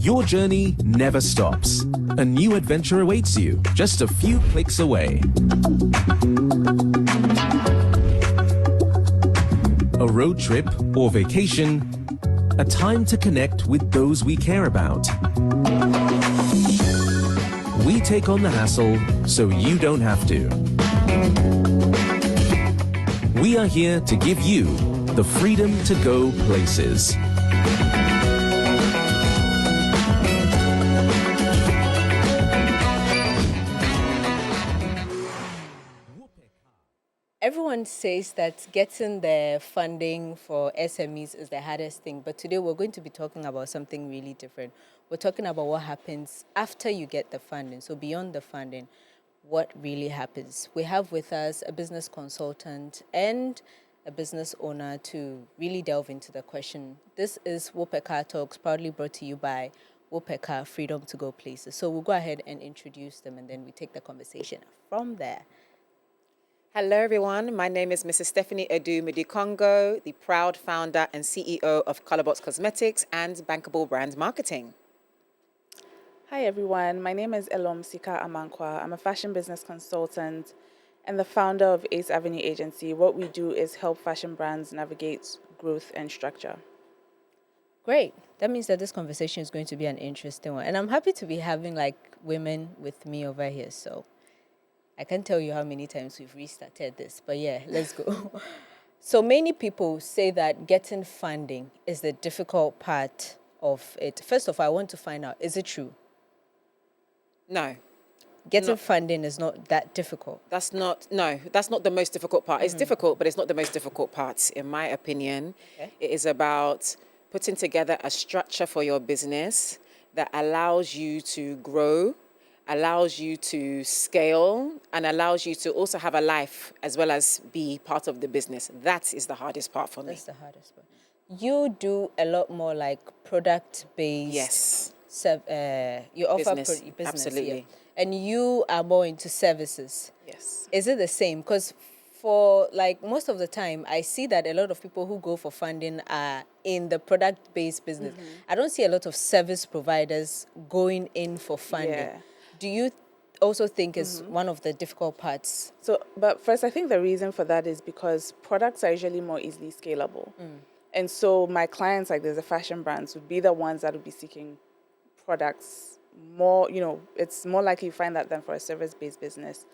Your journey never stops. A new adventure awaits you just a few clicks away. A road trip or vacation, a time to connect with those we care about. We take on the hassle so you don't have to. We are here to give you the freedom to go places. Everyone says that getting the funding for SMEs is the hardest thing, but today we're going to be talking about something really different. We're talking about what happens after you get the funding. So beyond the funding, what really happens? We have with us a business consultant and a business owner to really delve into the question. This is WopeCar Talks, proudly brought to you by WopeCar, Freedom to Go Places. So we'll go ahead and introduce them and then we take the conversation from there. Hello, everyone. My name is Mrs. Stephanie Adu-Mudikongo, the proud founder and CEO of Colorbox Cosmetics and Bankable Brand Marketing. Hi, everyone. My name is Elorm Sika Amankwa. I'm a fashion business consultant and the founder of Ace Avenue Agency. What we do is help fashion brands navigate growth and structure. Great. That means that this conversation is going to be an interesting one. And I'm happy to be having women with me over here. So I can't tell you how many times we've restarted this, but yeah, let's go. So many people say that getting funding is the difficult part of it. First of all, I want to find out, is it true? No. Getting funding is not that difficult. That's not the most difficult part. It's difficult, but it's not the most difficult part, in my opinion. Okay. It is about putting together a structure for your business that allows you to grow, allows you to scale, and allows you to also have a life as well as be part of the business. That is the hardest part for me. That's the hardest part. You do a lot more product-based. Yes. You offer business. Absolutely. Yeah. And you are more into services. Yes. Is it the same? Because for most of the time, I see that a lot of people who go for funding are in the product-based business. I don't see a lot of service providers going in for funding. Yeah. Do you also think is one of the difficult parts? But first, I think the reason for that is because products are usually more easily scalable. And so my clients, there's the fashion brands, would be the ones that would be seeking products more, it's more likely you find that than for a service-based business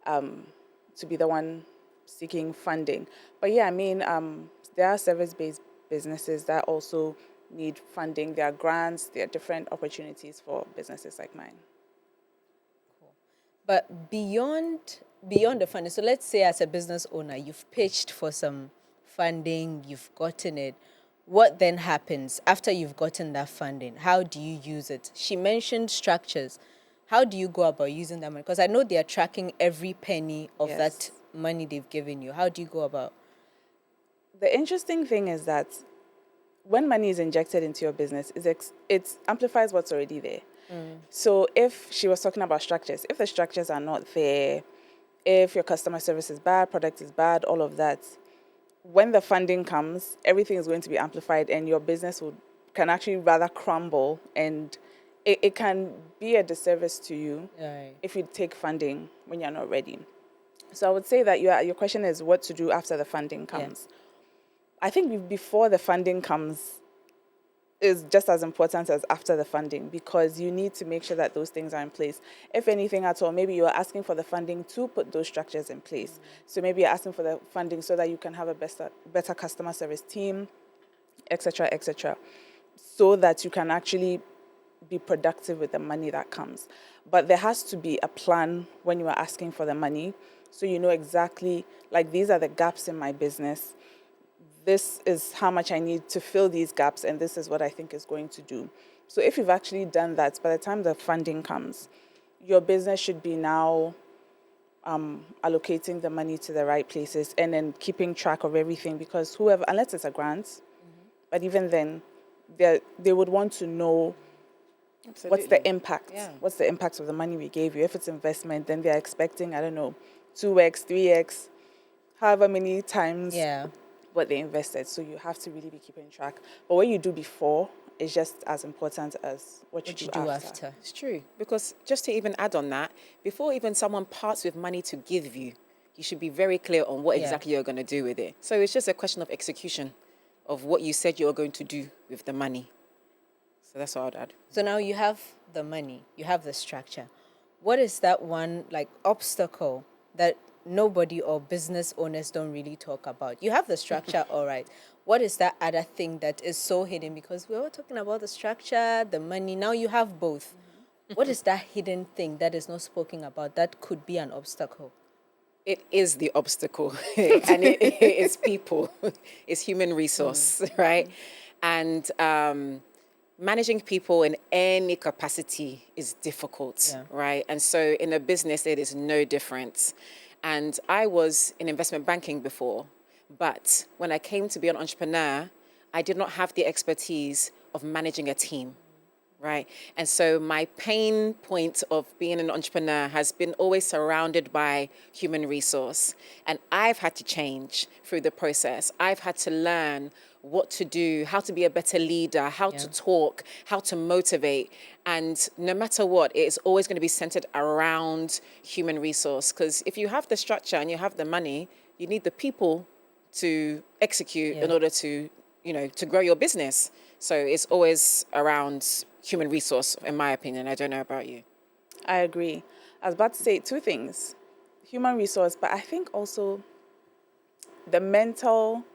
to be the one seeking funding. But yeah, there are service-based businesses that also need funding. There are grants, there are different opportunities for businesses like mine. But beyond the funding, so let's say as a business owner, you've pitched for some funding, you've gotten it. What then happens after you've gotten that funding? How do you use it? She mentioned structures. How do you go about using that money? Because I know they are tracking every penny of that money they've given you. How do you go about? The interesting thing is that when money is injected into your business, it amplifies what's already there. So if she was talking about structures, if the structures are not there, if your customer service is bad, product is bad, all of that, when the funding comes, everything is going to be amplified and your business can actually rather crumble, and it can be a disservice to you if you take funding when you're not ready. So I would say that your question is what to do after the funding comes. I think before the funding comes is just as important as after the funding, because you need to make sure that those things are in place. If anything at all, maybe you're asking for the funding to put those structures in place. So maybe you're asking for the funding so that you can have a better customer service team, etc., so that you can actually be productive with the money that comes. But there has to be a plan when you are asking for the money, so you know exactly, these are the gaps in my business. This is how much I need to fill these gaps, and this is what I think is going to do. So if you've actually done that, by the time the funding comes, your business should be now allocating the money to the right places and then keeping track of everything, because whoever, unless it's a grant, but even then, they would want to know what's the impact. What's the impact of the money we gave you? If it's investment, then they're expecting, 2x, 3x, however many times what they invested. So you have to really be keeping track. But what you do before is just as important as what you do after. It's true. Because just to even add on that, before even someone parts with money to give you, you should be very clear on what exactly you're going to do with it. So it's just a question of execution of what you said you're going to do with the money. So that's what I'd add. So now you have the money, you have the structure. What is that one like obstacle that nobody or business owners don't really talk about? You have the structure, all right. What is that other thing that is so hidden? Because we were talking about the structure, the money. Now you have both. What is that hidden thing that is not spoken about that could be an obstacle? It is the obstacle, and it is people. It's human resource, right? And managing people in any capacity is difficult, right? And so in a business, it is no different. And I was in investment banking before, but when I came to be an entrepreneur, I did not have the expertise of managing a team, right? And so my pain point of being an entrepreneur has been always surrounded by human resource. And I've had to change through the process. I've had to learn what to do, how to be a better leader, how to talk, how to motivate. And no matter what, it is always going to be centered around human resource. Because if you have the structure and you have the money, you need the people to execute in order to, to grow your business. So it's always around human resource, in my opinion. I don't know about you. I agree. I was about to say two things. Human resource, but I think also the mental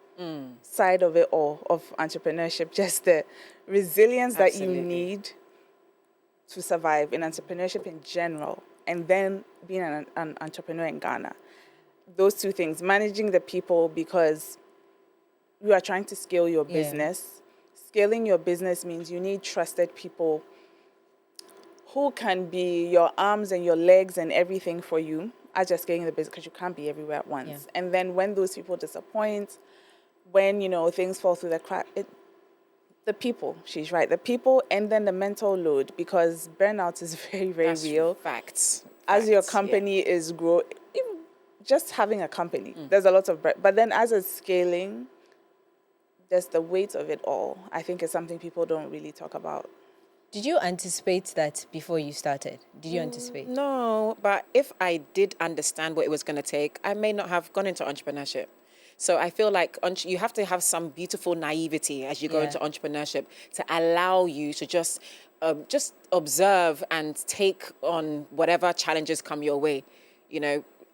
side of it all, of entrepreneurship, just the resilience that you need to survive in entrepreneurship in general, and then being an entrepreneur in Ghana. Those two things, managing the people, because you are trying to scale your business. Scaling your business means you need trusted people who can be your arms and your legs and everything for you as you're scaling the business, because you can't be everywhere at once. Yeah. And then when those people disappoint, when, things fall through the crack, the people, she's right, the people, and then the mental load, because burnout is very, very real. Facts. As your company is growing, just having a company, there's a lot of, but then as it's scaling, there's the weight of it all. I think it's something people don't really talk about. Did you anticipate that before you started? Did you anticipate? No, but if I did understand what it was going to take, I may not have gone into entrepreneurship. So I feel like you have to have some beautiful naivety as you go into entrepreneurship to allow you to just observe and take on whatever challenges come your way.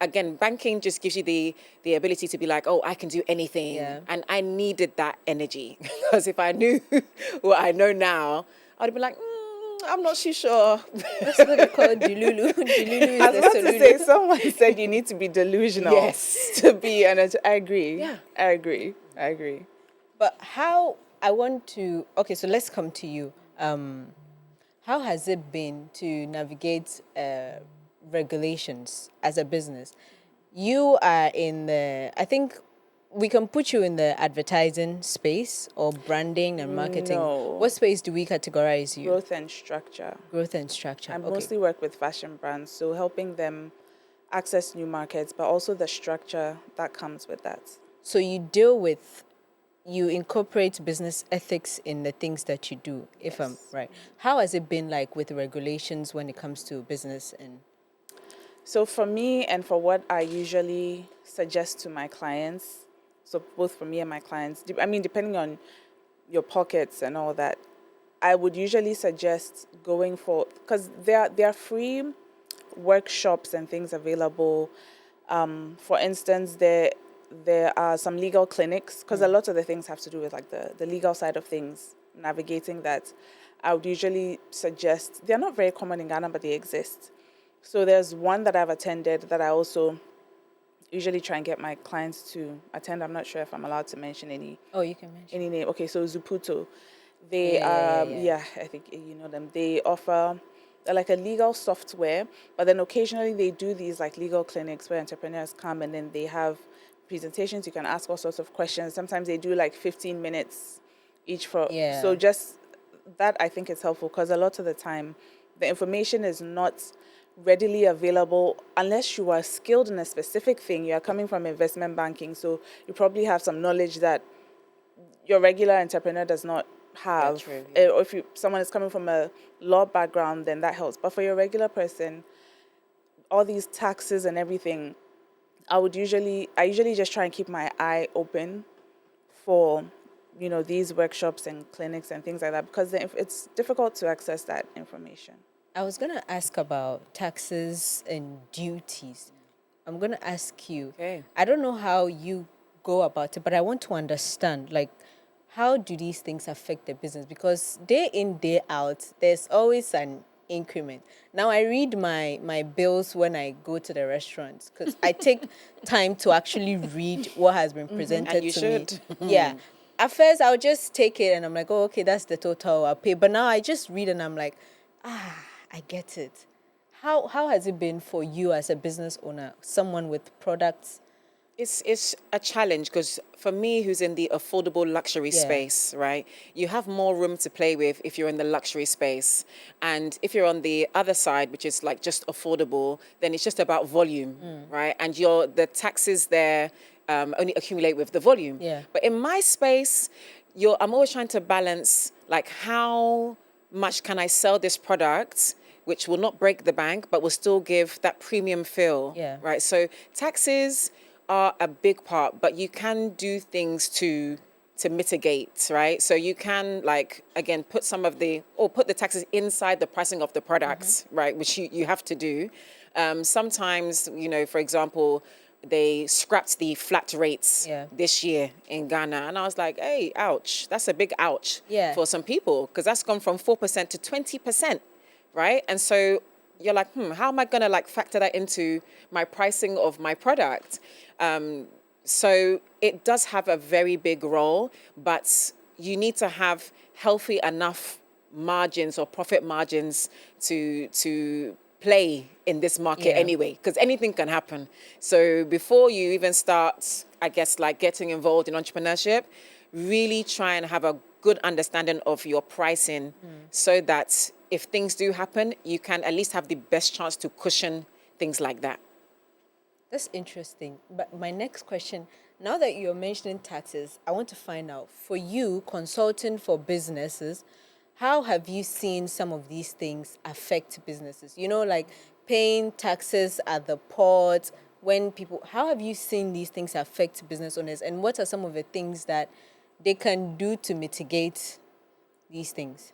Again, banking just gives you the ability to be like, oh, I can do anything. Yeah. And I needed that energy, because if I knew what I know now, I'd be like, I'm not too sure. That's what they call delulu. Delulu is I was about to say, someone said you need to be delusional to be an. I agree. Yeah. I agree. But okay, so let's come to you. How has it been to navigate regulations as a business? You are I think we can put you in the advertising space or branding and marketing. No. What space do we categorize you? Growth and structure. I mostly work with fashion brands, so helping them access new markets, but also the structure that comes with that. So you incorporate business ethics in the things that you do, if I'm right. How has it been like with regulations when it comes to business? So for me, and for what I usually suggest to my clients, so both for me and my clients, depending on your pockets and all that, I would usually suggest going for, because there are free workshops and things available. For instance, there are some legal clinics, because a lot of the things have to do with like the legal side of things, navigating that. I would usually suggest, they're not very common in Ghana, but they exist. So there's one that I've attended that I also usually try and get my clients to attend. I'm not sure if I'm allowed to mention any. Oh, you can mention any name. Okay, so Zuputo, they I think you know them. They offer like a legal software, but then occasionally they do these like legal clinics where entrepreneurs come and then they have presentations. You can ask all sorts of questions. Sometimes they do like 15 minutes each for. So just that, I think it's helpful, because a lot of the time the information is not readily available unless you are skilled in a specific thing. You are coming from investment banking, so you probably have some knowledge that your regular entrepreneur does not have. true, yeah. Or if someone is coming from a law background, then that helps. But for your regular person, all these taxes and everything, I usually just try and keep my eye open for, these workshops and clinics and things like that, because it's difficult to access that information. I was going to ask about taxes and duties. I'm going to ask you, Okay. I don't know how you go about it, but I want to understand, like, how do these things affect the business? Because day in, day out, there's always an increment. Now, I read my bills when I go to the restaurants because I take time to actually read what has been presented And you to should. me. Yeah. At first, I'll just take it and I'm like, oh, okay, that's the total I'll pay. But now I just read and I'm like, I get it. How has it been for you as a business owner, someone with products? It's a challenge because for me, who's in the affordable luxury Yeah. space, right, you have more room to play with if you're in the luxury space. And if you're on the other side, which is like just affordable, then it's just about volume, right? And the taxes there only accumulate with the volume. Yeah. But in my space, I'm always trying to balance like how much can I sell this product which will not break the bank, but will still give that premium feel, Yeah. right? So taxes are a big part, but you can do things to mitigate, right? So you can, like, again, put the taxes inside the pricing of the products, right? Which you have to do. Sometimes, for example, they scrapped the flat rates this year in Ghana. And I was like, hey, ouch. That's a big ouch for some people because that's gone from 4% to 20%, right? And so you're like, how am I going to like factor that into my pricing of my product? So it does have a very big role, but you need to have healthy enough margins or profit margins to play in this market anyway, because anything can happen. So before you even start, I guess, like getting involved in entrepreneurship, really try and have a good understanding of your pricing so that if things do happen, you can at least have the best chance to cushion things like that. That's interesting. But my next question, now that you're mentioning taxes, I want to find out, for you, consulting for businesses, how have you seen some of these things affect businesses? Like paying taxes at the port, how have you seen these things affect business owners? And what are some of the things that they can do to mitigate these things?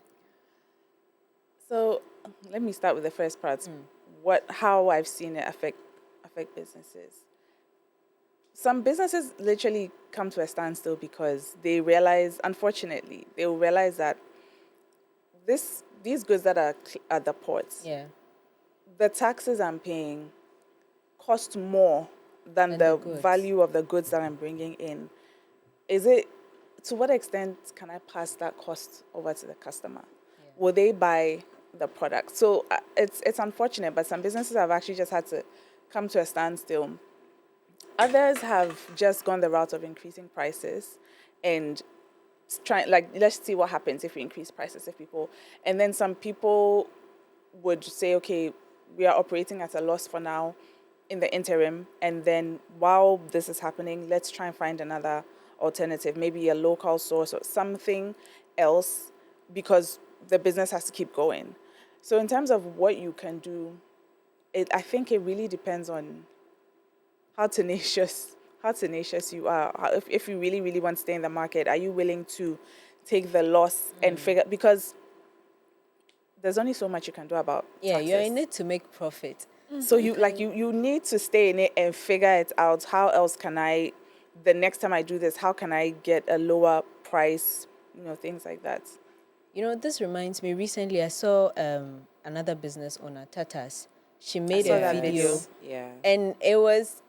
So let me start with the first part. How I've seen it affect businesses. Some businesses literally come to a standstill because they realize, unfortunately, they will realize that these goods that are at the ports, the taxes I'm paying cost more than the value of the goods that I'm bringing in. To what extent can I pass that cost over to the customer? Will they buy the product? So it's unfortunate, but some businesses have actually just had to come to a standstill. Others have just gone the route of increasing prices and let's see what happens if we increase prices and then some people would say, okay, we are operating at a loss for now in the interim, and then while this is happening, let's try and find another alternative, maybe a local source or something else, because the business has to keep going. So in terms of what you can do, I think it really depends on how tenacious you are. If you really, really want to stay in the market, are you willing to take the loss and figure, because there's only so much you can do about taxes. You're in it to make profit. So you need to stay in it and figure it out. How else can the next time I do this, how can I get a lower price, things like that. This reminds me, recently I saw another business owner, Tatas. She made saw a that video. Yeah. And it was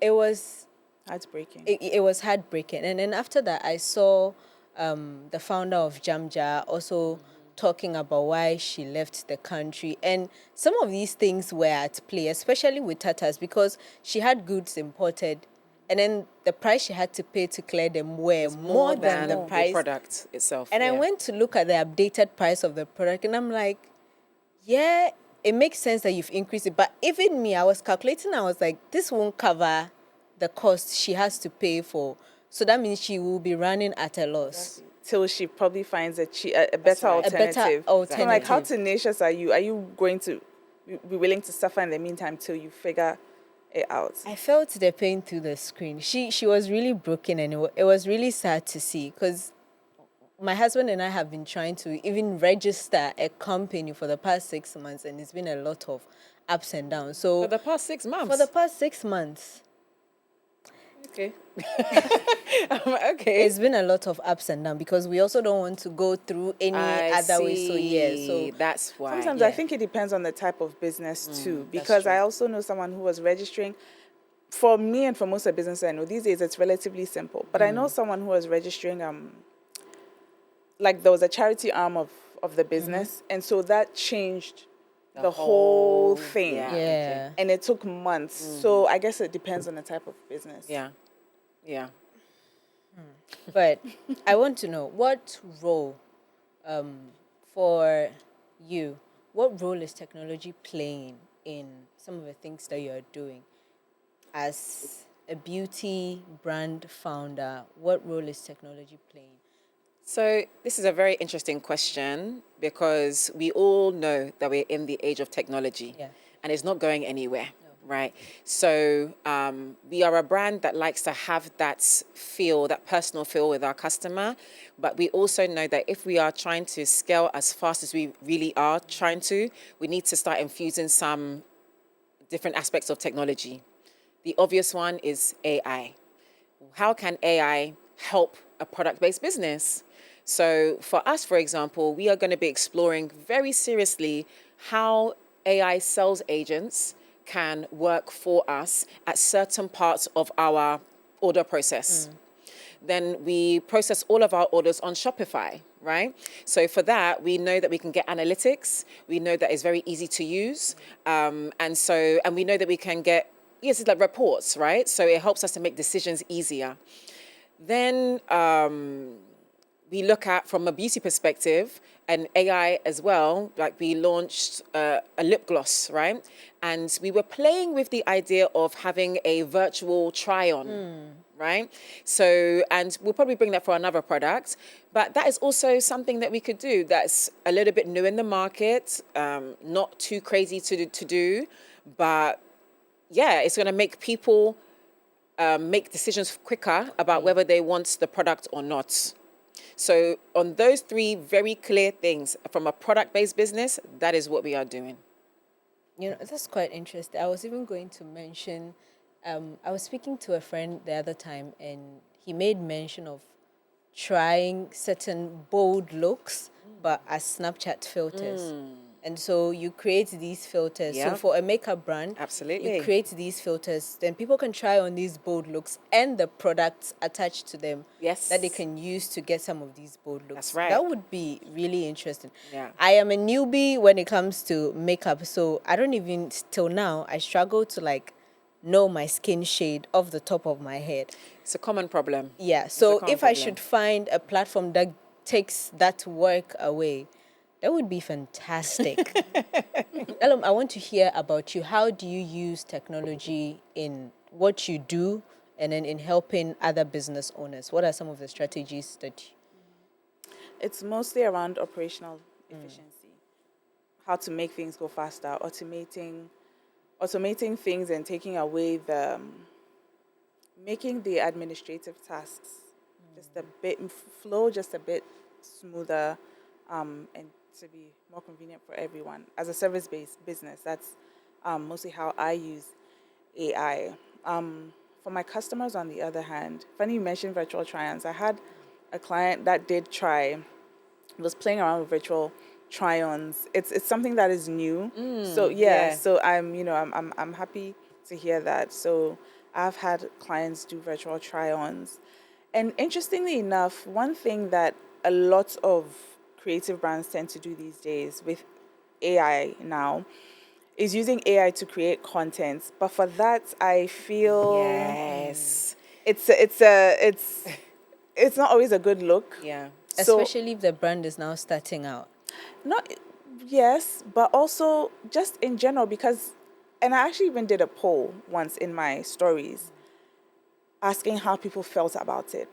Heartbreaking. it was heartbreaking. And then after that, I saw the founder of Jamja also talking about why she left the country. And some of these things were at play, especially with Tatas, because she had goods imported. And then the price she had to pay to clear them were more than the price. product itself. And I went to look at the updated price of the product, and I'm like, yeah, it makes sense that you've increased it. But even me, I was calculating, I was like, this won't cover the cost she has to pay for. So that means she will be running at a loss. till she probably finds a better right. A better alternative. So I'm like, how alternative. tenacious are you? Are you going to be willing to suffer in the meantime till you figure it out? I felt the pain through the screen. She was really broken, and it was really sad to see, because my husband and I have been trying to even register a company for the past 6 months, and it's been a lot of ups and downs. So For the past 6 months. for the past 6 months, Okay. Okay. it's been a lot of ups and downs, because we also don't want to go through any other way. So yeah, so that's why. Sometimes I think it depends on the type of business too, because true. I also know someone who was registering. For me and for most of the businesses I know these days, it's relatively simple. But I know someone who was registering, like there was a charity arm of the business, and so that changed the whole thing. yeah. And it took months. So I guess it depends on the type of business. Yeah. Yeah. But I want to know, what role, for you, what role is technology playing in some of the things that you're doing? As a beauty brand founder, what role is technology playing? So this is a very interesting question, because we all know that we're in the age of technology, and it's not going anywhere, right? So we are a brand that likes to have that feel, that personal feel with our customer, but we also know that if we are trying to scale as fast as we really are trying to, we need to start infusing some different aspects of technology. The obvious one is AI. How can AI help a product-based business? So for us, for example, we are going to be exploring very seriously how AI sales agents can work for us at certain parts of our order process. Then we process all of our orders on Shopify, right? So for that, we know that we can get analytics. We know that it's very easy to use. And we know that we can get, it's like reports, right? So it helps us to make decisions easier. Then we look at, from a beauty perspective, and AI as well, like we launched a lip gloss, right? And we were playing with the idea of having a virtual try-on, right? So, and we'll probably bring that for another product, but that is also something that we could do that's a little bit new in the market, not too crazy to do, but yeah, it's going to make people make decisions quicker about whether they want the product or not. So on those three very clear things, from a product-based business, that is what we are doing. You know, that's quite interesting. I was even going to mention, I was speaking to a friend the other time, and he made mention of trying certain bold looks, but as Snapchat filters. And so you create these filters. Yeah. So for a makeup brand, Absolutely. you create these filters. Then people can try on these bold looks and the products attached to them, Yes. that they can use to get some of these bold looks. That's right. That would be really interesting. Yeah. I am a newbie when it comes to makeup, so I don't even, till now, I struggle to like know my skin shade off the top of my head. It's a common problem. Yeah. It's a So common if I problem. should find a platform that takes that work away, that would be fantastic. Elorm, I want to hear about you. How do you use technology in what you do, and then in helping other business owners? What are some of the strategies that It's mostly around operational efficiency, how to make things go faster, automating things and taking away making the administrative tasks just a bit smoother, and to be more convenient for everyone. As a service-based business, that's mostly how I use AI. For my customers, on the other hand, funny you mentioned virtual try-ons. I had a client that was playing around with virtual try-ons. It's something that is new. So yeah. so I'm happy to hear that. So I've had clients do virtual try-ons. And interestingly enough, one thing that a lot of creative brands tend to do these days with AI now is using AI to create content. But for that, I feel Yes. it's not always a good look. Yeah. So, especially if the brand is now starting out? Yes, but also just in general, and I actually even did a poll once in my stories asking how people felt about it.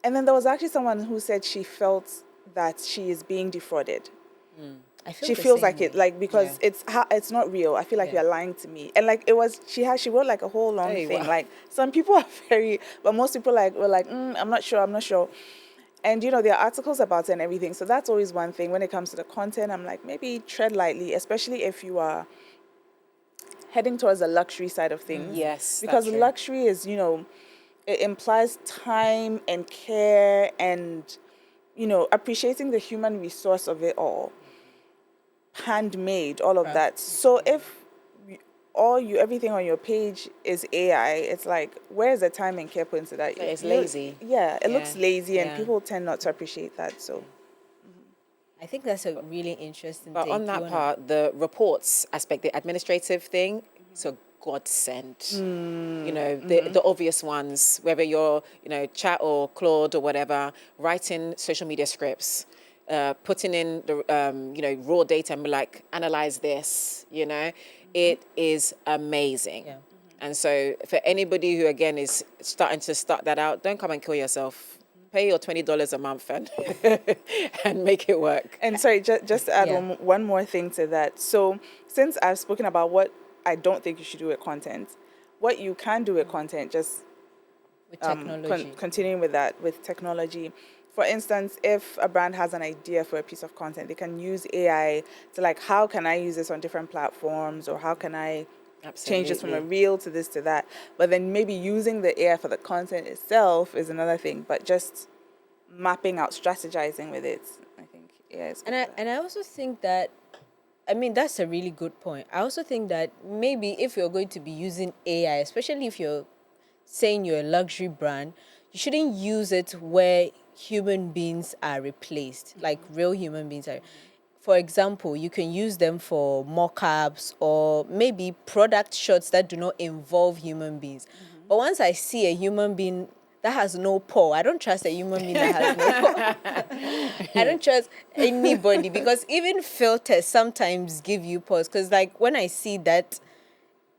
And then there was actually someone who said she felt that she is being defrauded. I feel She the feels same like way. it, like, because it's not real. I feel like Yeah. you're lying to me. And like, it was, she wrote like a whole long Hey, thing. wow. Like, some people are very, but most people were like, I'm not sure. And you know, there are articles about it and everything. So that's always one thing when it comes to the content. I'm like, maybe tread lightly, especially if you are heading towards the luxury side of things. Yes, Because that's true. luxury is, you know, it implies time and care and, you know, appreciating the human resource of it all. Handmade, all of that. So if everything on your page is AI, it's like, where's the time and care put into that? It's lazy. Yeah, it Yeah, looks lazy, and yeah. people tend not to appreciate that. So I think that's a really interesting But take. on You that wanna- part, the reports aspect, the administrative thing, it's a godsend. You know, the obvious ones, whether you're, you know, Chat or Claude or whatever, writing social media scripts, putting in the, you know, raw data and be like, analyze this, you know, it is amazing. Yeah. And so for anybody who, again, is starting to start that out, don't come and kill yourself. Pay your $20 a month and and make it work. And sorry, just to add Yeah. one more thing to that. So since I've spoken about what I don't think you should do with content, what you can do with content, just with technology. continuing with that, with technology. For instance, if a brand has an idea for a piece of content, they can use AI to like, how can I use this on different platforms, or how can I change this from a Absolutely. reel to this to that. But then maybe using the AI for the content itself is another thing. But just mapping out, strategizing with it, I think, yeah, it's good for that. And I also think that, I mean, that's a really good point. I also think that maybe if you're going to be using AI, especially if you're saying you're a luxury brand, you shouldn't use it where human beings are replaced, like real human beings are. For example, you can use them for mock-ups or maybe product shots that do not involve human beings. But once I see a human being that has no paw, I don't trust a human being that has no paw. I don't trust anybody, because even filters sometimes give you pause. Because like when I see that,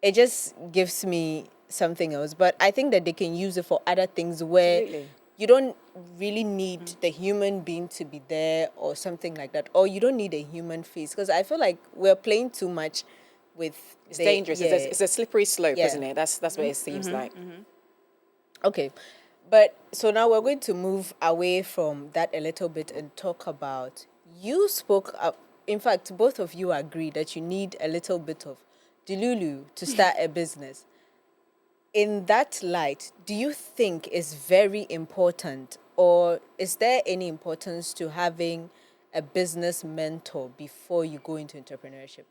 it just gives me something else. But I think that they can use it for other things where Absolutely. you don't really need the human being to be there or something like that. Or you don't need a human face. Because I feel like we're playing too much with It's dangerous. Yeah. It's a slippery slope, Yeah. isn't it? That's what it seems like. Okay. But so now we're going to move away from that a little bit and talk about, you spoke up, in fact, both of you agree that you need a little bit of delulu to start a business. In that light, do you think it's very important, or is there any importance to having a business mentor before you go into entrepreneurship?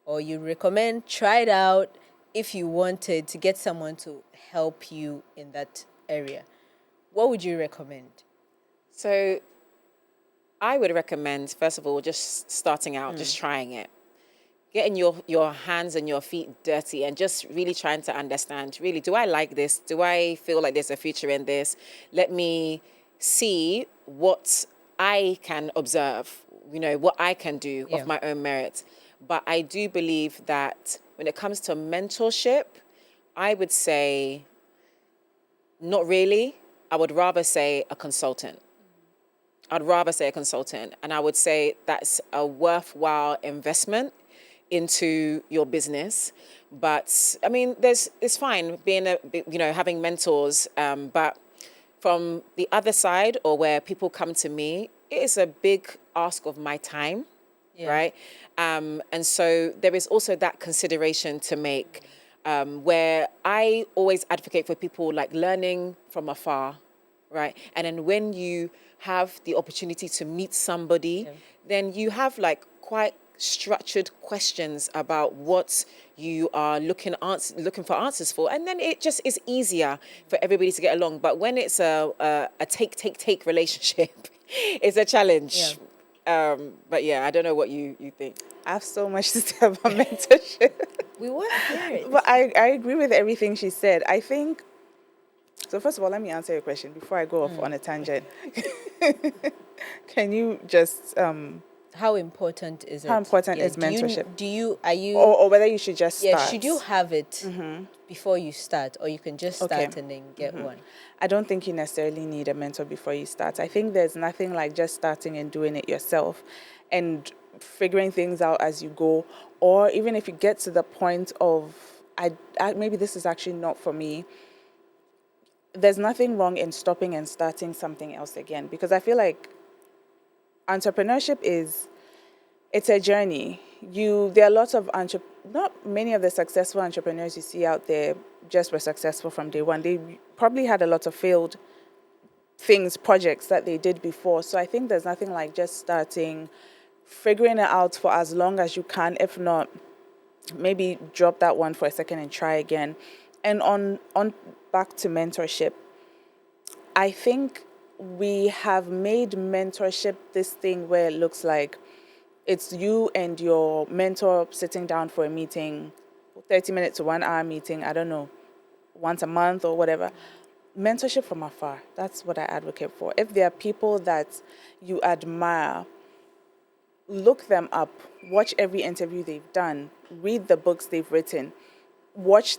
Or you recommend try it out if you wanted to get someone to help you in that area? What would you recommend? So I would recommend, first of all, just starting out, just trying it. Getting your hands and your feet dirty and just really trying to understand, really, do I like this? Do I feel like there's a future in this? Let me see what I can observe, you know, what I can do Yeah. of my own merit. But I do believe that when it comes to mentorship, I would say not really. I would rather say a consultant. I'd rather say a consultant. And I would say that's a worthwhile investment into your business. But I mean, it's fine being having mentors. But from the other side, or where people come to me, it is a big ask of my time, Yeah. right? And so there is also that consideration to make, where I always advocate for people like learning from afar, right? And then when you have the opportunity to meet somebody, then you have like quite structured questions about what you are looking for answers for, and then it just is easier for everybody to get along. But when it's a take relationship, it's a challenge. But yeah, I don't know what you think. I have so much to say about mentorship. We want to hear it. But I agree with everything she said. I think, so first of all, let me answer your question before I go off on a tangent. Can you just How important is it? How important is Do you, mentorship? are you, Or whether you should just yeah, start. should you have it before you start, or you can just start Okay. and then get one? I don't think you necessarily need a mentor before you start. I think there's nothing like just starting and doing it yourself and figuring things out as you go. Or even if you get to the point of, maybe this is actually not for me, there's nothing wrong in stopping and starting something else again. Because I feel like entrepreneurship it's a journey. There are lots of not many of the successful entrepreneurs you see out there just were successful from day one. They probably had a lot of failed projects that they did before. So I think there's nothing like just starting, figuring it out for as long as you can. If not, maybe drop that one for a second and try again. And on back to mentorship, I think we have made mentorship this thing where it looks like it's you and your mentor sitting down for a meeting, 30-minute to 1 hour meeting, I don't know, once a month or whatever. Mentorship from afar, that's what I advocate for. If there are people that you admire, look them up, watch every interview they've done, read the books they've written, watch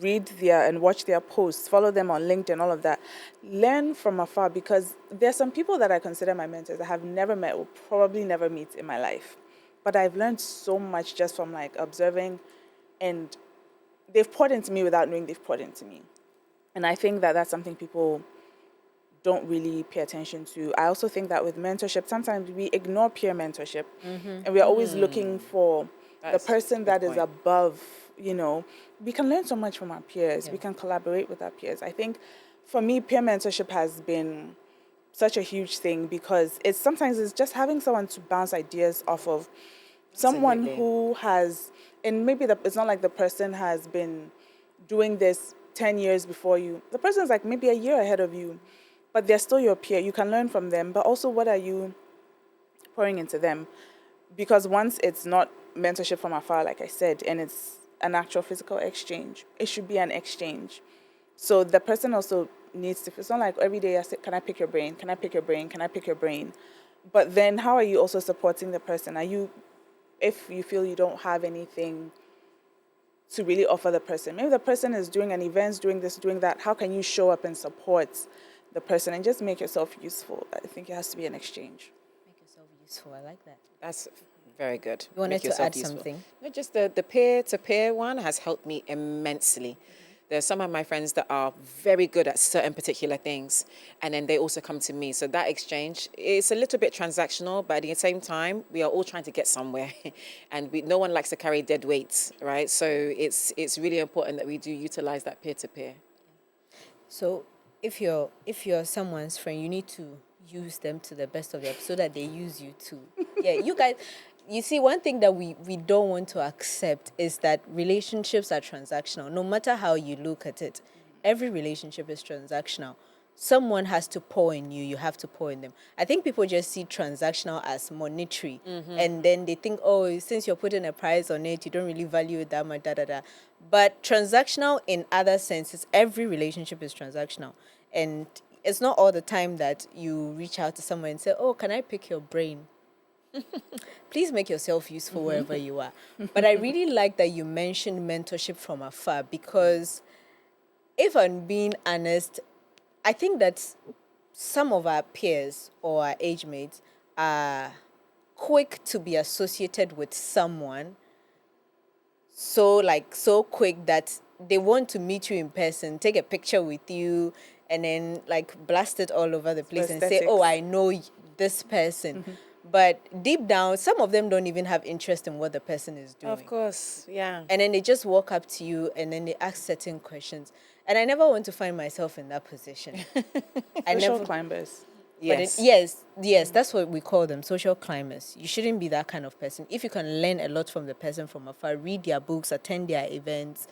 read and watch their posts, follow them on LinkedIn, all of that. Learn from afar, because there's some people that I consider my mentors I have never met, will probably never meet in my life. But I've learned so much just from observing, and they've poured into me without knowing they've poured into me. And I think that that's something people don't really pay attention to. I also think that with mentorship, sometimes we ignore peer mentorship, and we are always looking for the person that is above. We can learn so much from our peers. Yeah. We can collaborate with our peers. I think for me, peer mentorship has been such a huge thing, because sometimes it's just having someone to bounce ideas off of. Someone who has, and maybe it's not like the person has been doing this 10 years before you. The person's like maybe a year ahead of you, but they're still your peer. You can learn from them, but also what are you pouring into them? Because once it's not mentorship from afar, like I said, and it's an actual physical exchange, it should be an exchange. So the person also needs to, it's not like every day I say, can I pick your brain? Can I pick your brain? Can I pick your brain? But then how are you also supporting the person? If you feel you don't have anything to really offer the person, maybe the person is doing an event, doing this, doing that, how can you show up and support the person and just make yourself useful? I think it has to be an exchange. Make yourself useful, I like that. That's very good. You wanted to add something? No, just the peer-to-peer one has helped me immensely. There's some of my friends that are very good at certain particular things, and then they also come to me. So that exchange is a little bit transactional, but at the same time, we are all trying to get somewhere, and no one likes to carry dead weights, right? So it's really important that we do utilize that peer-to-peer. So if you're someone's friend, you need to use them to the best of their, so that they use you too. Yeah, you guys. You see, one thing that we don't want to accept is that relationships are transactional. No matter how you look at it, every relationship is transactional. Someone has to pour in you, you have to pour in them. I think people just see transactional as monetary, and then they think, oh, since you're putting a price on it, you don't really value it that much, But transactional in other senses, every relationship is transactional. And it's not all the time that you reach out to someone and say, oh, can I pick your brain? Please make yourself useful wherever you are. But I really like that you mentioned mentorship from afar, because if I'm being honest, I think that some of our peers or our age mates are quick to be associated with someone, so quick that they want to meet you in person, take a picture with you, and then blast it all over the place and say, oh, I know this person. But deep down, some of them don't even have interest in what the person is doing. Of course, yeah. And then they just walk up to you and then they ask certain questions. And I never want to find myself in that position. Social climbers. Yes. Yes, that's what we call them, social climbers. You shouldn't be that kind of person. If you can learn a lot from the person from afar, read their books, attend their events,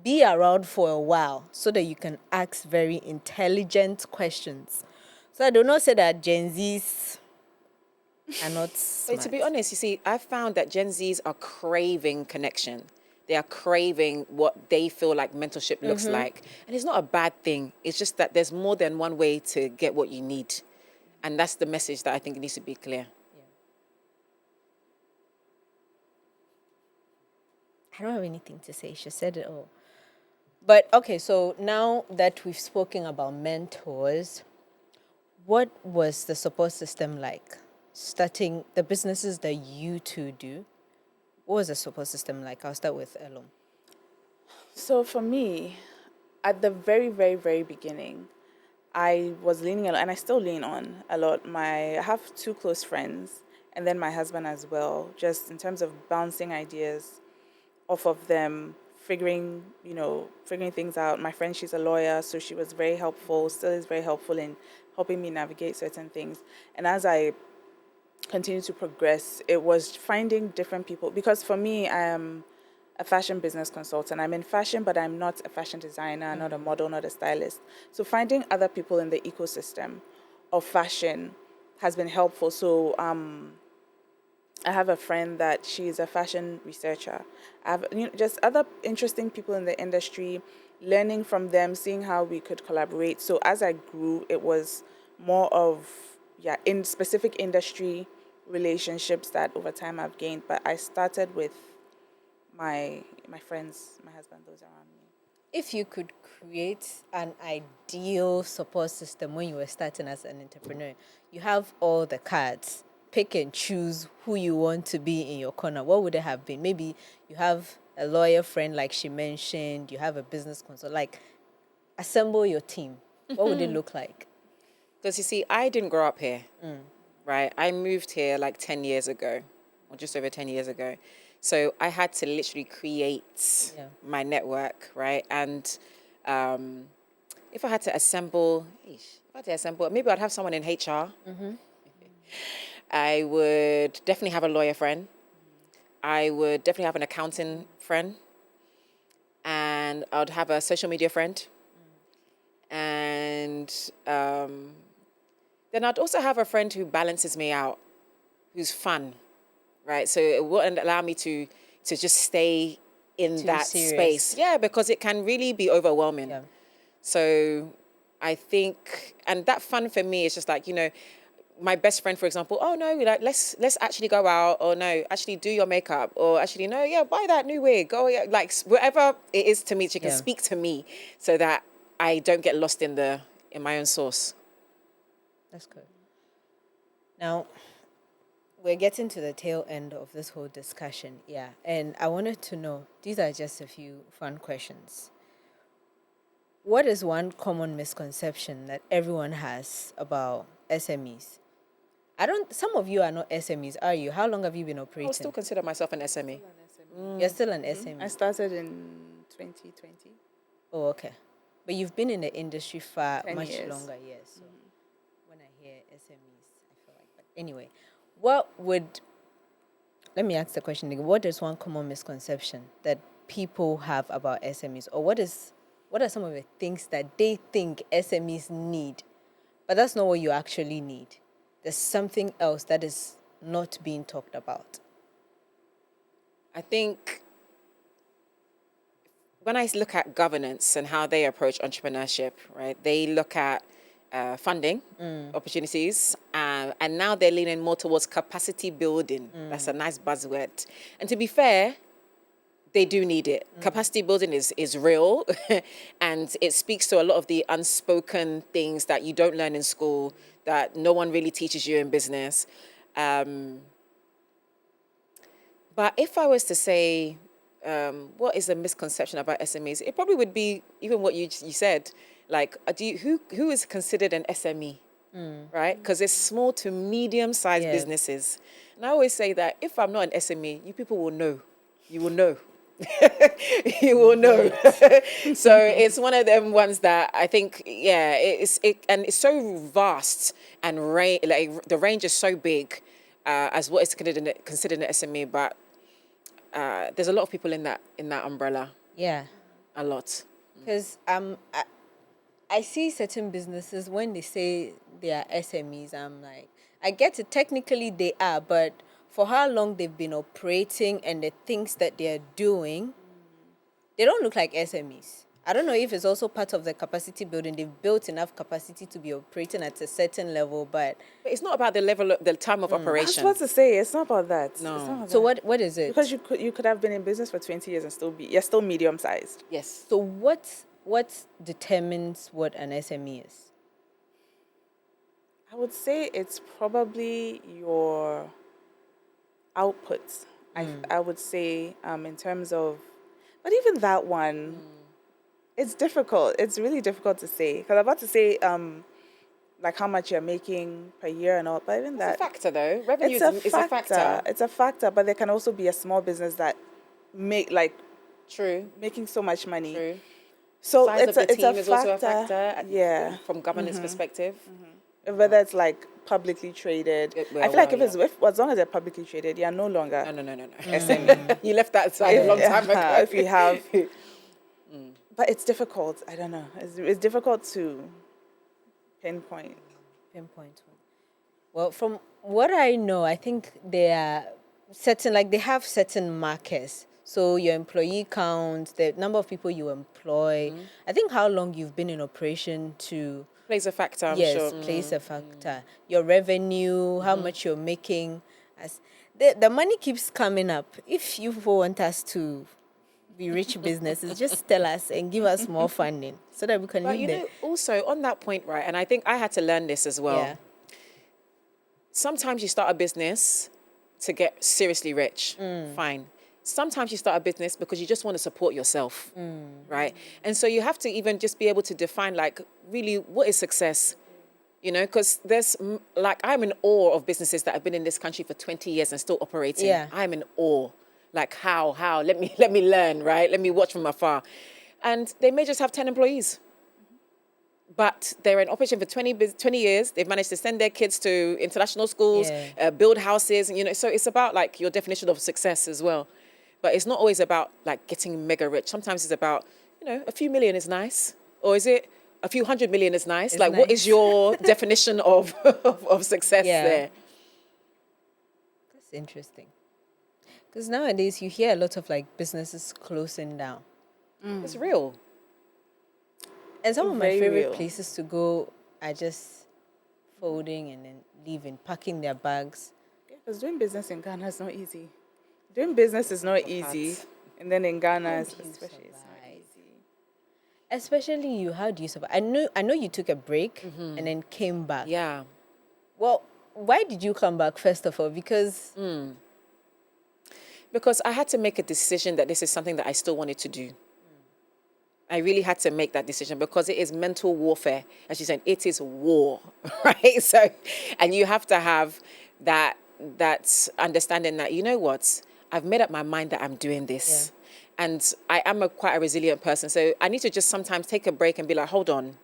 be around for a while so that you can ask very intelligent questions. So I do not say that Gen Zs are not smart. But to be honest, you see, I've found that Gen Zs are craving connection. They are craving what they feel like mentorship looks like. And it's not a bad thing. It's just that there's more than one way to get what you need. And that's the message that I think needs to be clear. I don't have anything to say. She said it all. But okay, so now that we've spoken about mentors, what was the support system like? Starting the businesses that you two do, what was the support system like? I'll start with Elorm. So for me, at the very, very, very beginning, I was leaning a lot, and I still lean on a lot. I have two close friends, and then my husband as well, just in terms of bouncing ideas off of them, figuring things out. My friend, she's a lawyer, so she was very helpful, still is very helpful in helping me navigate certain things. And as I continue to progress, it was finding different people, because for me, I am a fashion business consultant. I'm in fashion, but I'm not a fashion designer, not a model, not a stylist. So finding other people in the ecosystem of fashion has been helpful. So I have a friend that she's a fashion researcher. I have just other interesting people in the industry, learning from them, seeing how we could collaborate. So as I grew, it was more of in specific industry relationships that over time I've gained. But I started with my friends, my husband, those around me. If you could create an ideal support system when you were starting as an entrepreneur, you have all the cards, pick and choose who you want to be in your corner. What would it have been? Maybe you have a lawyer friend, like she mentioned, you have a business consultant, like assemble your team. What would it look like? Because you see, I didn't grow up here, right? I moved here like 10 years ago, or just over 10 years ago. So I had to literally create my network, right? And if I had to assemble, maybe I'd have someone in HR. I would definitely have a lawyer friend. I would definitely have an accounting friend. And I would have a social media friend. And then I'd also have a friend who balances me out, who's fun. Right, so it wouldn't allow me to just stay in that space. Yeah, because it can really be overwhelming. Yeah. So I think, and that fun for me is just like, my best friend, for example, oh no, like let's actually go out, or no, actually do your makeup, or actually no, buy that new wig, like whatever it is to me, she can speak to me so that I don't get lost in my own sauce. That's good. Now, we're getting to the tail end of this whole discussion, and I wanted to know, these are just a few fun questions. What is one common misconception that everyone has about SMEs? Some of you are not SMEs, are you? How long have you been operating? I still consider myself an SME. You're still an SME? I started in 2020. Oh, okay. But you've been in the industry for much longer, yes. So when I hear SMEs, I feel like, but anyway. Let me ask the question again. What is one common misconception that people have about SMEs? Or what are some of the things that they think SMEs need, but that's not what you actually need? There's something else that is not being talked about. I think when I look at governance and how they approach entrepreneurship, right, they look at funding opportunities, and now they're leaning more towards capacity building. That's a nice buzzword. And to be fair, they do need it. Capacity building is real, and it speaks to a lot of the unspoken things that you don't learn in school, that no one really teaches you in business. But if I was to say, what is a misconception about SMEs? It probably would be even what you said. Like, who is considered an SME, right? Because it's small to medium-sized businesses. And I always say that if I'm not an SME, you people will know. You will know. You will know. So it's one of them ones that I think, and it's so vast, and the range is so big as what is considered an SME. But there's a lot of people in that umbrella. Yeah, a lot. Because I see certain businesses, when they say they are SMEs, I'm like, I get it, technically they are, but for how long they've been operating and the things that they're doing, they don't look like SMEs. I don't know if it's also part of the capacity building. They've built enough capacity to be operating at a certain level, but But it's not about the level, the time of I was operation. supposed to say it's not about that. No. It's not about so that. what is it? Because you could have been in business for 20 years and you're still medium sized. Yes. So what determines what an SME is? I would say it's probably your outputs. I would say in terms of, but even that one, it's difficult. It's really difficult to say. Because I'm about to say like how much you're making per year and all, but even It's that. a factor, though. Revenue is a factor. It's a factor, but there can also be a small business that True. making so much money. True. So Size of the it's team a is also a factor. Yeah. From governance perspective. Whether it's like publicly traded. I feel like as long as they're publicly traded, you're no longer No. SME. You left that aside a long time ago. if you have. But it's difficult. I don't know. It's difficult to pinpoint. Well, from what I know, I think they are they have certain markers. So your employee count, the number of people you employ. I think how long you've been in operation to Plays a factor, I'm yes, sure. plays a factor. Your revenue, how much you're making. As the money keeps coming up. If you want us to be rich businesses, just tell us and give us more funding so that we can But lead you them. know, also on that point, right, and I think I had to learn this as well. Yeah. Sometimes you start a business to get seriously rich. Fine. Sometimes you start a business because you just want to support yourself, right? And so you have to even just be able to define, like, really, what is success? You know, because there's, like, I'm in awe of businesses that have been in this country for 20 years and still operating. Yeah. I'm in awe. Like, how? Let me learn, right? Let me watch from afar. And they may just have 10 employees. But they're in operation for 20 years. They've managed to send their kids to international schools, build houses, you know. So it's about, like, your definition of success as well. But it's not always about, like, getting mega rich. Sometimes it's about, you know, a few million is nice. Or is it a few 100 million is nice? It's like, nice. What is your definition of success there? That's interesting. Because nowadays you hear a lot of, like, businesses closing down. It's real. And some of my Very favorite real. places to go are just folding and then leaving, packing their bags. Because doing business in Ghana is not easy. Doing business is not easy. And then in Ghana, especially, it's not easy. Especially you, how do you survive? I know you took a break and then came back. Yeah. Well, why did you come back, first of all? Because Because I had to make a decision that this is something that I still wanted to do. I really had to make that decision because it is mental warfare. As she said, it is war, right? So, and you have to have that understanding that, you know what, I've made up my mind that I'm doing this. Yeah. And I am quite a resilient person. So I need to just sometimes take a break and be like, hold on.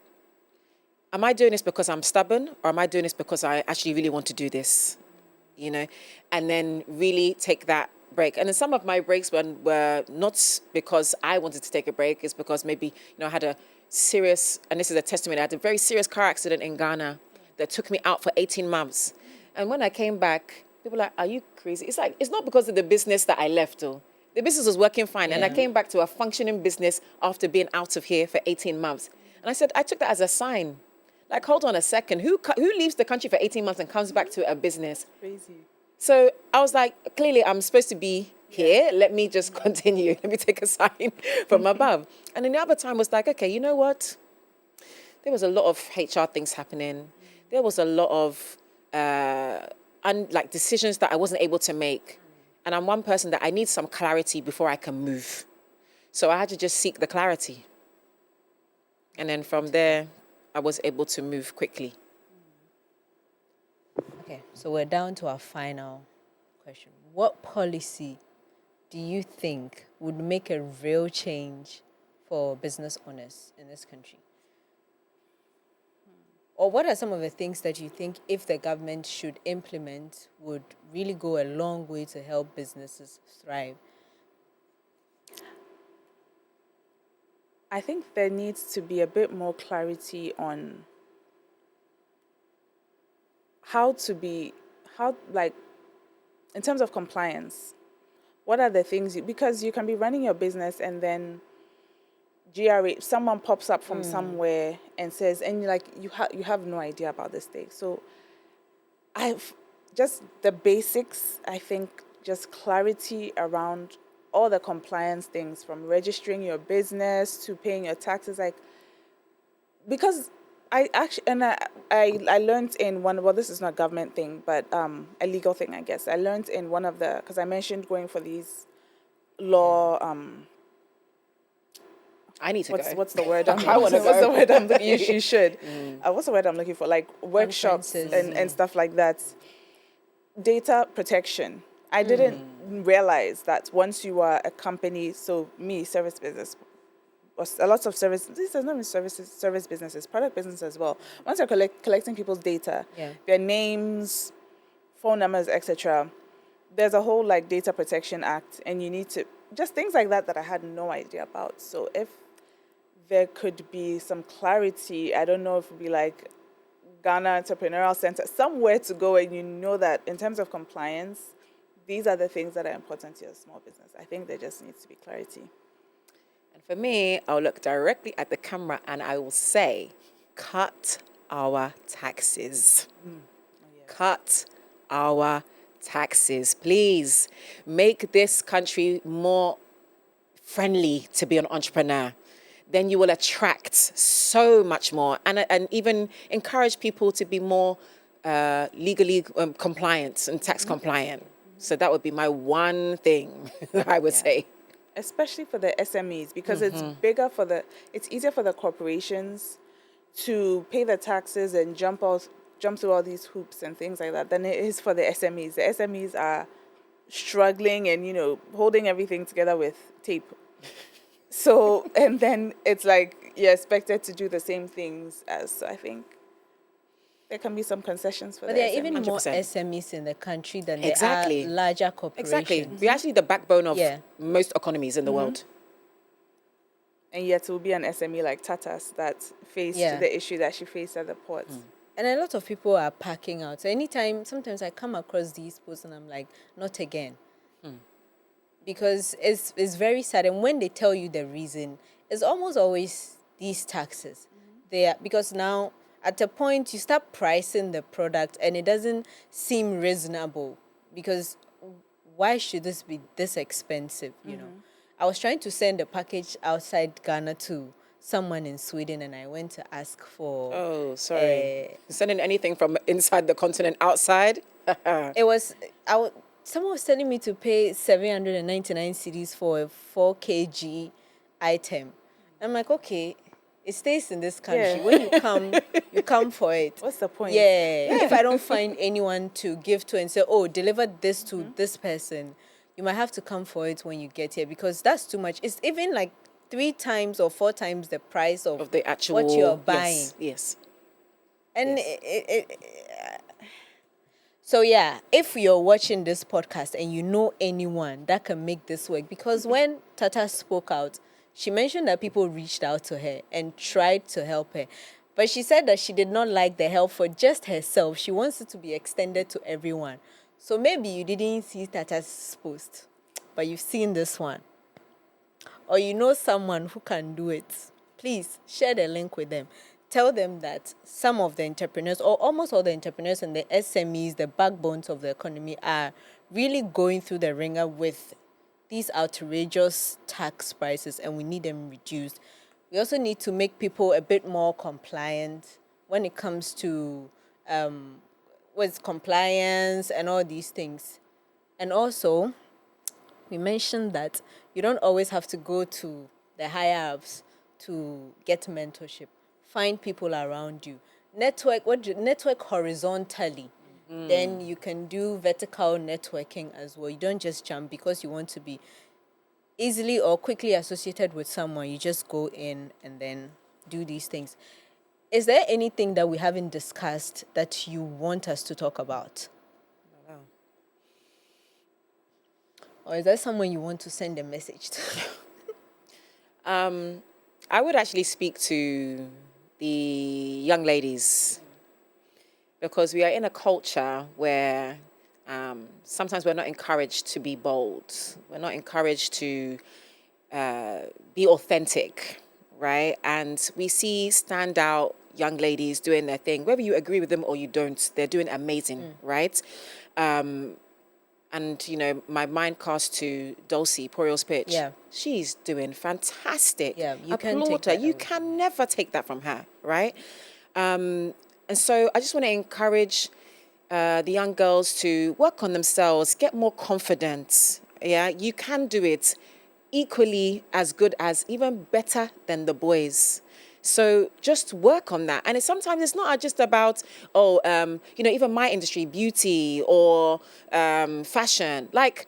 Am I doing this because I'm stubborn, or am I doing this because I actually really want to do this? You know, and then really take that break. And then some of my breaks were not because I wanted to take a break. It's because maybe, you know, I had a serious, and this is a testimony, I had a very serious car accident in Ghana that took me out for 18 months. And when I came back, people were like, are you crazy? It's like, it's not because of the business that I left, though. The business was working fine. Yeah. And I came back to a functioning business after being out of here for 18 months. And I said, I took that as a sign. Like, hold on a second. Who leaves the country for 18 months and comes back to a business? Crazy. So I was like, clearly I'm supposed to be here. Let me just continue. Let me take a sign from above. And then the other time was like, okay, you know what? There was a lot of HR things happening. There was a lot of like decisions that I wasn't able to make. And I'm one person that I need some clarity before I can move. So I had to just seek the clarity. And then from there, I was able to move quickly. Okay, so we're down to our final question. What policy do you think would make a real change for business owners in this country? Or what are some of the things that you think, if the government should implement, would really go a long way to help businesses thrive? I think there needs to be a bit more clarity on in terms of compliance, what are the things, because you can be running your business and then GRA, someone pops up from somewhere and says, and you're like, you have no idea about this thing. So I've just the basics, I think, just clarity around all the compliance things, from registering your business to paying your taxes, like, because I actually, and I learned in one, well, this is not a government thing, but a legal thing, I guess. I learned in one of the, because I mentioned going for these law, I need to go. what's the word? I want to go. What's the word I'm looking? You should. What's the word I'm looking for? Like workshops Conferences. and stuff like that. Data protection. I didn't realize that once you are a company, so me, service business, a lot of service, this is not even service businesses, product business as well. Once you're collecting people's data, their names, phone numbers, etc., there's a whole like data protection act, and you need to, just things like that I had no idea about. So if there could be some clarity, I don't know if it would be like Ghana Entrepreneurial Center, somewhere to go, and you know that in terms of compliance, these are the things that are important to your small business. I think there just needs to be clarity. And for me, I'll look directly at the camera and I will say, cut our taxes. Cut our taxes. Please make this country more friendly to be an entrepreneur. Then you will attract so much more, and even encourage people to be more legally compliant and tax compliant. So that would be my one thing I would say. Especially for the SMEs, because it's bigger it's easier for the corporations to pay the taxes and jump through all these hoops and things like that than it is for the SMEs. The SMEs are struggling and, holding everything together with tape. So, and then it's like you're expected to do the same things as, I think there can be some concessions for But the there are SMEs. even more 100%. SMEs in the country than Exactly. there are larger corporations. Exactly. We're actually the backbone of most economies in the world. And yet it will be an SME like Tata's that faced the issue that she faced at the ports. And a lot of people are packing out. So sometimes I come across these posts and I'm like, not again. Because it's very sad. And when they tell you the reason, it's almost always these taxes. Because now, at a point, you start pricing the product and it doesn't seem reasonable. Because why should this be this expensive, I was trying to send a package outside Ghana to someone in Sweden, and I went to ask for... Oh, sorry. Sending anything from inside the continent outside? Someone was telling me to pay 799 cedis for a 4 kg item. I'm like, okay, it stays in this country. When you come for it. What's the point? Yeah. If I don't find anyone to give to and say, oh, deliver this to this person, you might have to come for it when you get here, because that's too much. It's even like 3 times or 4 times the price of the actual what you're buying. Yes. And so if you're watching this podcast and you know anyone that can make this work, because when Tata spoke out, she mentioned that people reached out to her and tried to help her. But she said that she did not like the help for just herself. She wants it to be extended to everyone. So maybe you didn't see Tata's post, but you've seen this one. Or you know someone who can do it. Please share the link with them. Tell them that some of the entrepreneurs, or almost all the entrepreneurs and the SMEs, the backbones of the economy, are really going through the ringer with these outrageous tax prices, and we need them reduced. We also need to make people a bit more compliant when it comes to with compliance and all these things. And also, we mentioned that you don't always have to go to the higher ups to get mentorship. Find people around you. Network horizontally. Then you can do vertical networking as well. You don't just jump because you want to be easily or quickly associated with someone. You just go in and then do these things. Is there anything that we haven't discussed that you want us to talk about? No. Or is there someone you want to send a message to? I would actually speak to the young ladies, because we are in a culture where sometimes we're not encouraged to be bold. We're not encouraged to be authentic. right? And we see standout young ladies doing their thing, whether you agree with them or you don't, they're doing amazing, right? And, you know, my mind cast to Dulcie, Poriel's Pitch. Yeah. She's doing fantastic. Yeah, you can't Applaud take her. that You away. can never take that from her, right? And so I just want to encourage the young girls to work on themselves, get more confidence. Yeah, you can do it equally as good as, even better than the boys. So just work on that. And sometimes it's not just about, you know, even my industry, beauty or fashion. Like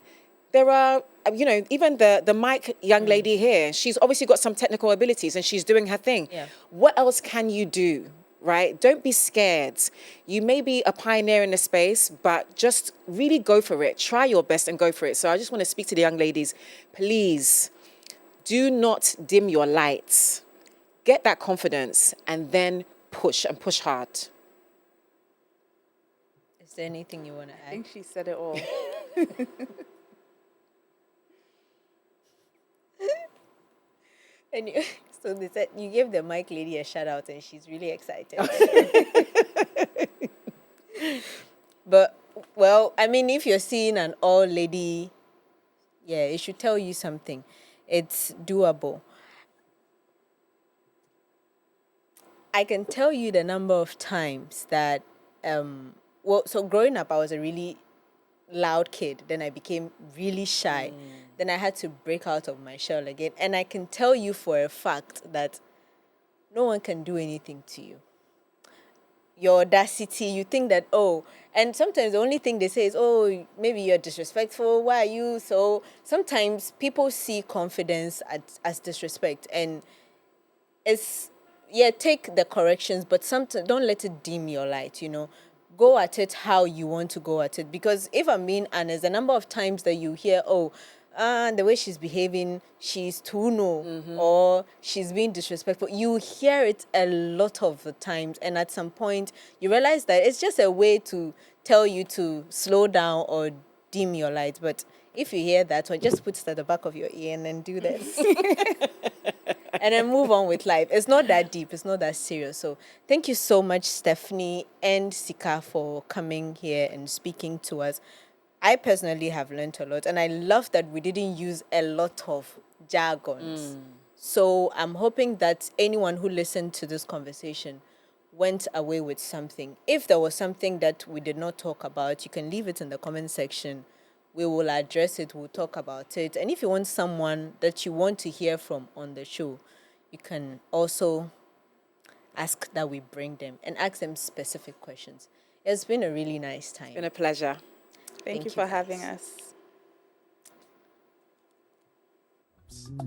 there are, you know, even the mic young lady here, she's obviously got some technical abilities and she's doing her thing. Yeah. What else can you do? Right? Don't be scared. You may be a pioneer in the space, but just really go for it. Try your best and go for it. So I just want to speak to the young ladies. Please do not dim your lights. Get that confidence and then push and push hard. Is there anything you want to I add? think she said it all. And so they said you gave the mic lady a shout out and she's really excited. But, well, I mean, if you're seeing an all lady, yeah, it should tell you something. It's doable. I can tell you the number of times that, so growing up, I was a really loud kid. Then I became really shy. Then I had to break out of my shell again. And I can tell you for a fact that no one can do anything to you. Your audacity, you think that, and sometimes the only thing they say is, maybe you're disrespectful. Why are you? So sometimes people see confidence as disrespect. And take the corrections, but sometimes don't let it dim your light, you know. Go at it how you want to go at it. Because if I'm being honest, the number of times that you hear, the way she's behaving, she's too or she's being disrespectful. You hear it a lot of the times. And at some point, you realize that it's just a way to tell you to slow down or dim your light. But if you hear that one, just put it at the back of your ear and then do this. And then move on with life. It's not that deep. It's not that serious. So thank you so much, Stephanie and Sika, for coming here and speaking to us. I personally have learned a lot. And I love that we didn't use a lot of jargons. So I'm hoping that anyone who listened to this conversation went away with something. If there was something that we did not talk about, you can leave it in the comment section. We will address it. We'll talk about it. And if you want someone that you want to hear from on the show, you can also ask that we bring them and ask them specific questions. It's been a really nice time. It's been a pleasure. Thank you for having us.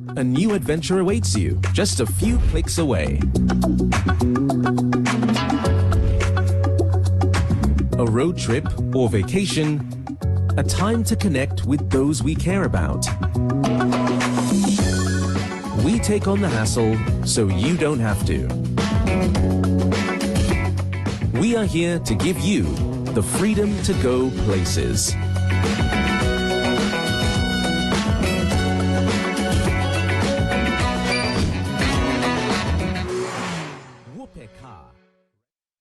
A new adventure awaits you just a few clicks away. A road trip or vacation, a time to connect with those we care about. We take on the hassle so you don't have to. We are here to give you the freedom to go places.